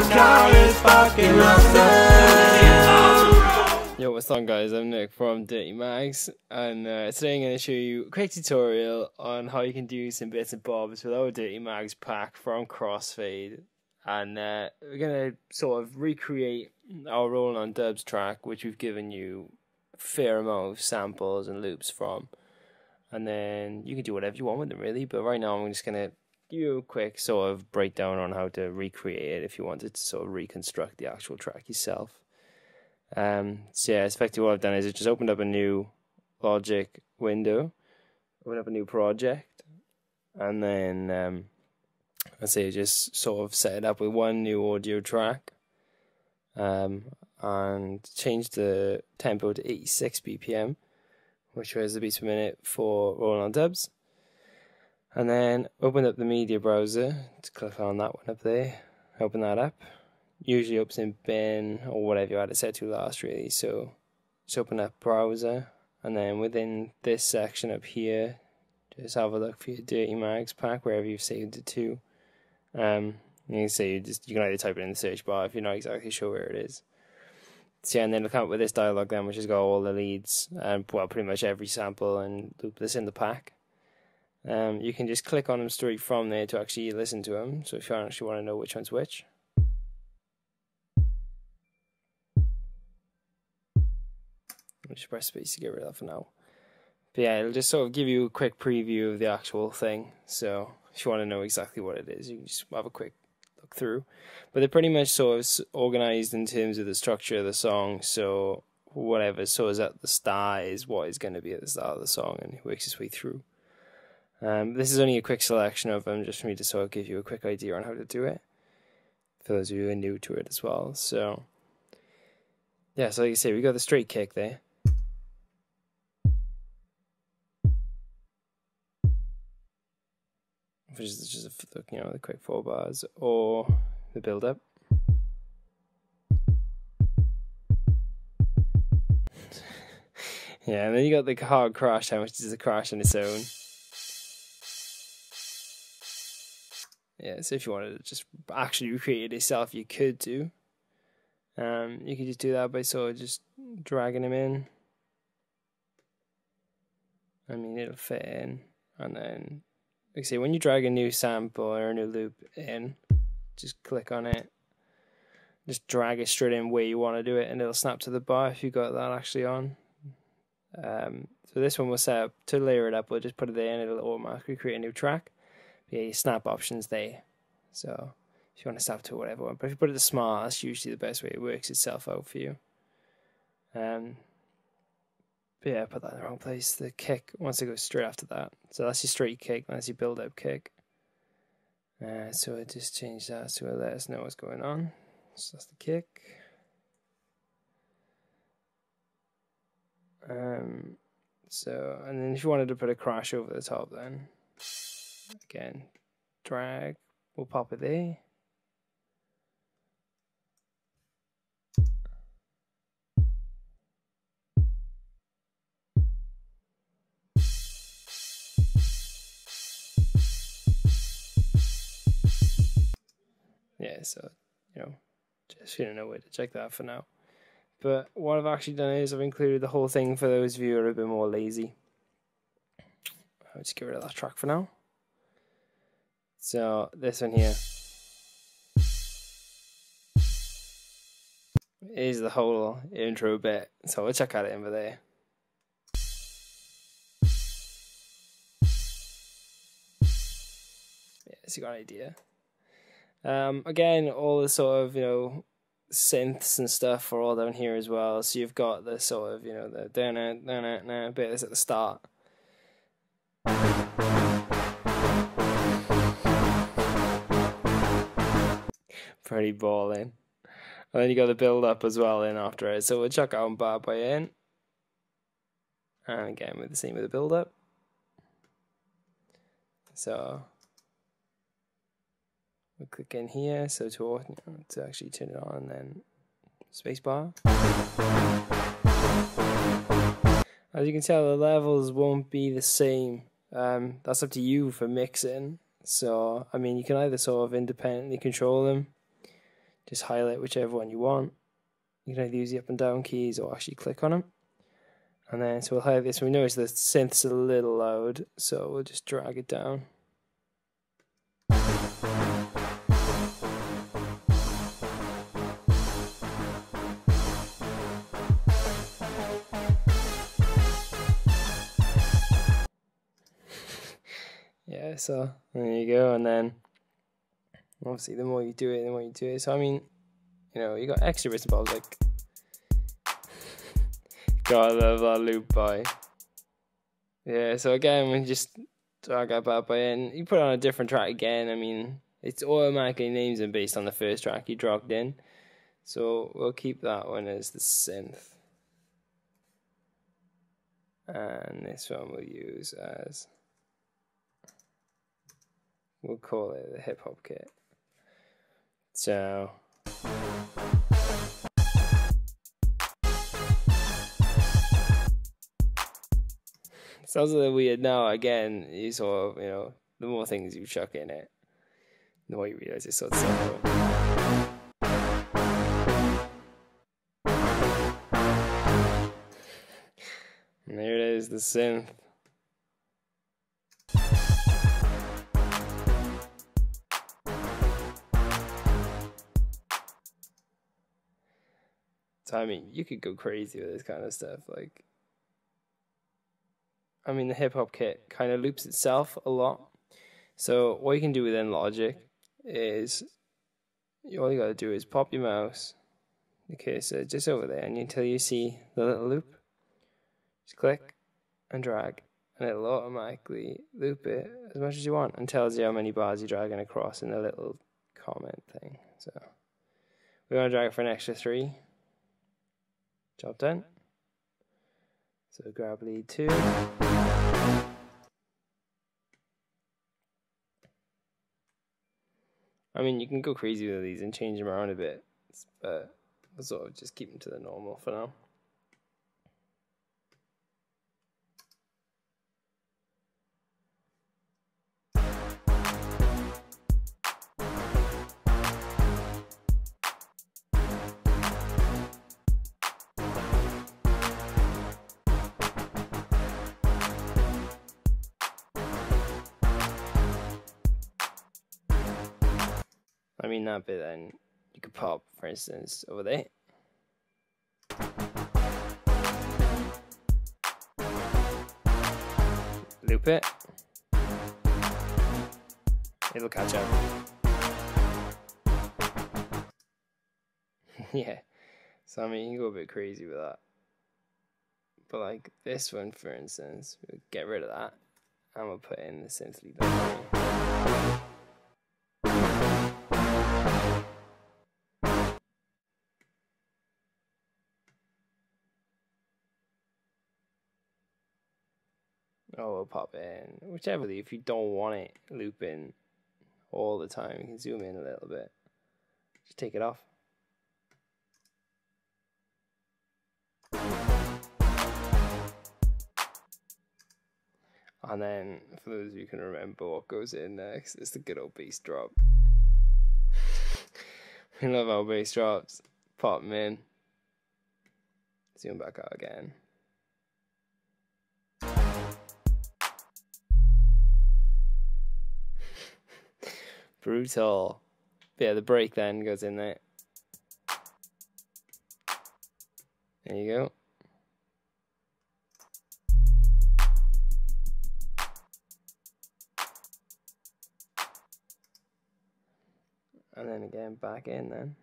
car is fucking myself. Yo, what's on, guys? I'm Nick from Dirty Mags, and today I'm going to show you a quick tutorial on how you can do some bits and bobs with our Dirty Mags pack from Crossfade. And we're going to sort of recreate our Rolling on Dubs track, which we've given you a fair amount of samples and loops from. And then you can do whatever you want with them, really. But right now I'm just going to give you a quick sort of breakdown on how to recreate it if you wanted to sort of reconstruct the actual track yourself. So yeah, effectively what I've done is I just opened up a new Logic window, opened up a new project, and then let's say just sort of set it up with one new audio track, and change the tempo to 86 BPM, which was the beats per minute for Rolling on Dubs. And then open up the media browser, to click on that one up there, open that up. Usually opens in bin or whatever you had it set to last, really. So just open up browser, and then within this section up here, just have a look for your Dirty Mags pack wherever you've saved it to. You can say you can either type it in the search bar if you're not exactly sure where it is. So yeah, and then look out with this dialog then, which has got all the leads and well, pretty much every sample and loop that's in the pack. You can just click on them straight from there to actually listen to them. So if you actually want to know which one's which, I'll just press space to get rid of that for now. But yeah, it'll just sort of give you a quick preview of the actual thing. So if you want to know exactly what it is, you can just have a quick look through. But they're pretty much sort of organized in terms of the structure of the song. So whatever is at the start is what is going to be at the start of the song, and it works its way through. This is only a quick selection of them, just for me to sort of give you a quick idea on how to do it, for those of you who are new to it as well. So yeah, so like I say, we got the straight kick there. Which is just the quick 4 bars, or the build up. Yeah, and then you got the hard crash time, which is a crash on its own. Yeah, so if you wanted to just actually recreate it yourself, you could do. You could just do that by sort of just dragging them in. I mean, it'll fit in, and then, like I say, when you drag a new sample or a new loop in, just click on it, just drag it straight in where you want to do it, and it'll snap to the bar if you got that actually on. So this one will set up to layer it up. We'll just put it there, and it'll automatically create a new track. Yeah, your snap options there. So if you want to snap to whatever one, but if you put it to smart, that's usually the best way. It works itself out for you. But yeah, I put that in the wrong place. The kick wants to go straight after that. So that's your straight kick, that's your build-up kick. So I just change that so it'll let us know what's going on. So that's the kick. So, and then if you wanted to put a crash over the top, then again, drag, we'll pop it there. Yeah, so, just you don't know where to check that for now. But what I've actually done is I've included the whole thing for those of you who are a bit more lazy. I'll just get rid of that track for now. So this one here is the whole intro bit. So we'll check out it over there. Yeah, so you got an idea. Again, all the sort of, synths and stuff are all down here as well. So you've got the sort of, the da-na bit that's at the start. Pretty balling. And then you got the build up as well in after it. So we'll chuck out bar by in. And again with the same with the build up. So we'll click in here, so to actually turn it on, and then spacebar. As you can tell, the levels won't be the same. That's up to you for mixing. So, I mean, you can either sort of independently control them, just highlight whichever one you want. You can either use the up and down keys or actually click on them. And then, so we'll highlight this. We notice the synth's a little loud, so we'll just drag it down. Yeah, so there you go. And then obviously the more you do it, the more you do it. So I mean, you know, you got extra bits and bobs, like gotta love that loop by. Yeah, so again, we just drag that bad boy in. You put it on a different track again. I mean, it's automatically names them based on the first track you dragged in. So we'll keep that one as the synth. And this one we'll use as, we'll call it the hip hop kit. So sounds a little weird now. Again, you sort of, you know, the more things you chuck in it, the more you realize it's sort of simple. And there it is, the synth. So I mean, you could go crazy with this kind of stuff. Like, I mean, the hip hop kit kind of loops itself a lot. So what you can do within Logic is, all you gotta do is pop your mouse, the cursor just over there, and until you see the little loop, just click and drag, and it'll automatically loop it as much as you want and tells you how many bars you're dragging across in the little comment thing. So we want to drag it for an extra 3. Job done. So grab lead 2. I mean, you can go crazy with these and change them around a bit, but we'll sort of just keep them to the normal for now. I mean, that bit then you could pop, for instance, over there. Loop it. It'll catch up. Yeah. So I mean, you can go a bit crazy with that. But like this one, for instance, we'll get rid of that and we'll put in the synth lead. Oh, we'll pop in whichever. If you don't want it looping all the time, you can zoom in a little bit. Just take it off. And then, for those of you who can remember what goes in next, it's the good old bass drop. We love our bass drops. Pop them in. Zoom back out again. Brutal. But yeah, the break then goes in there. There you go. And then again back in then.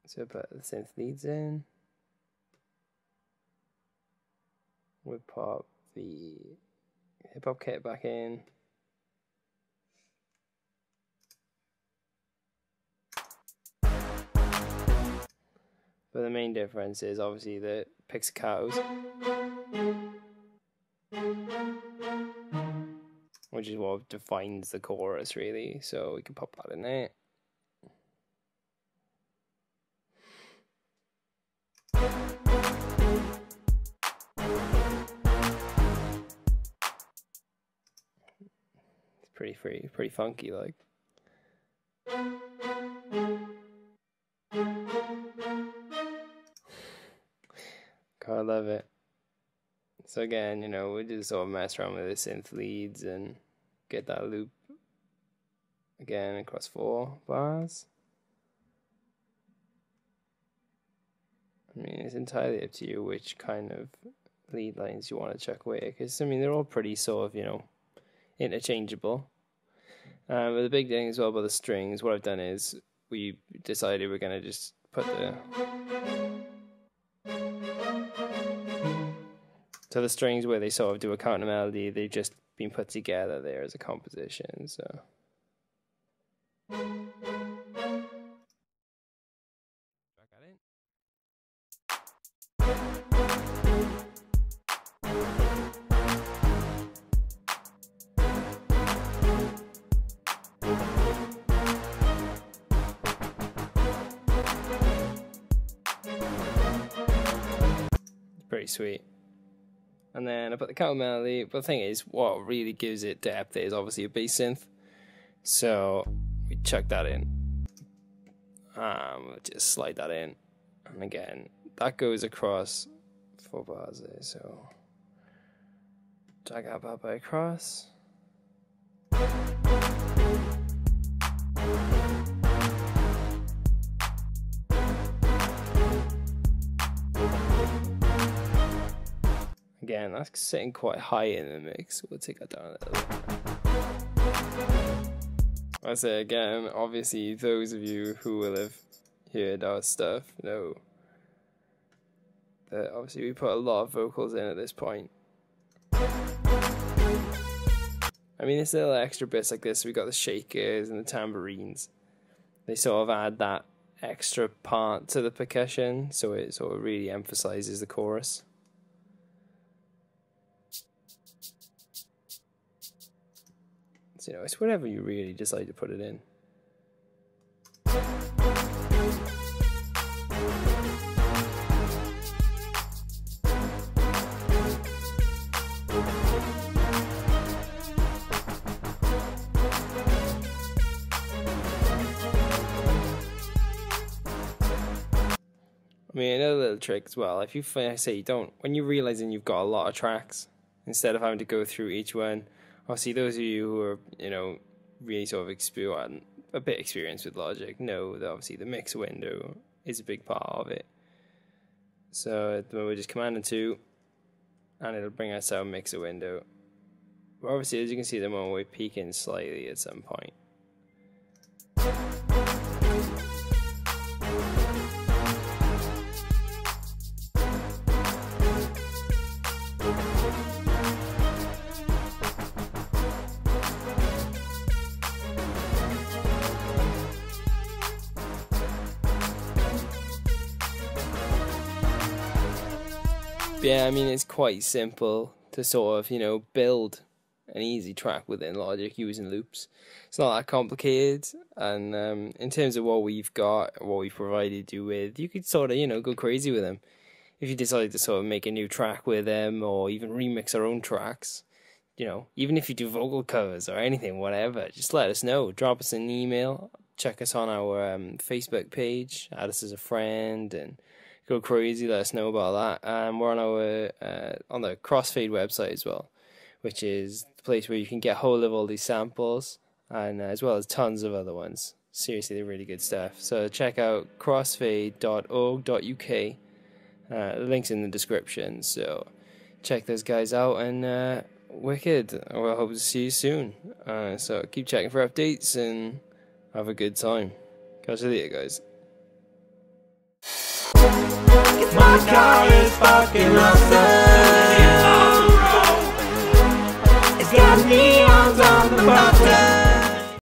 So put the synth leads in. We pop the hip hop kit back in. But the main difference is obviously the pizzicatos, which is what defines the chorus really. So we can pop that in there. pretty funky, like. God, I love it. So again, you know, we just sort of mess around with the synth leads and get that loop again across 4 bars. I mean, it's entirely up to you which kind of lead lines you want to chuck away, because I mean they're all pretty sort of, you know, interchangeable. But the big thing as well about the strings, what I've done is we decided we're going to just put the strings where they sort of do a counter melody, they've just been put together there as a composition. So back at it. Pretty sweet. And then I put the counter melody, but the thing is, what really gives it depth is obviously a bass synth. So we chuck that in. We'll just slide that in. And again, that goes across 4 bars there, so drag that bad boy across. Again, that's sitting quite high in the mix. We'll take that down a little bit. I say again, obviously those of you who will have heard our stuff know that obviously we put a lot of vocals in at this point. I mean, it's little extra bits like this. We got the shakers and the tambourines. They sort of add that extra part to the percussion, so it sort of really emphasizes the chorus. So, you know, it's whatever you really decide to put it in. I mean, another little trick as well, if you say you don't, when you're realizing you've got a lot of tracks, instead of having to go through each one, obviously those of you who are, you know, really sort of a bit experienced with Logic know that obviously the mix window is a big part of it. So at the moment we're just commanding 2, and it'll bring us our mixer window. But obviously, as you can see, at the moment we're peaking slightly at some point. Yeah, I mean, it's quite simple to sort of, you know, build an easy track within Logic using loops. It's not that complicated, and in terms of what we've got, what we've provided you with, you could sort of, you know, go crazy with them. If you decide to sort of make a new track with them, or even remix our own tracks, you know, even if you do vocal covers or anything, whatever, just let us know. Drop us an email, check us on our Facebook page, add us as a friend, and go crazy, let us know about that. We're on our on the Crossfade website as well, which is the place where you can get hold of all these samples, and as well as tons of other ones. Seriously, they're really good stuff. So check out crossfade.org.uk. The link's in the description, so check those guys out, and wicked. I hope to see you soon. So keep checking for updates and have a good time. Catch you later, guys. My car is fucking awesome. It's got neons on the bottom.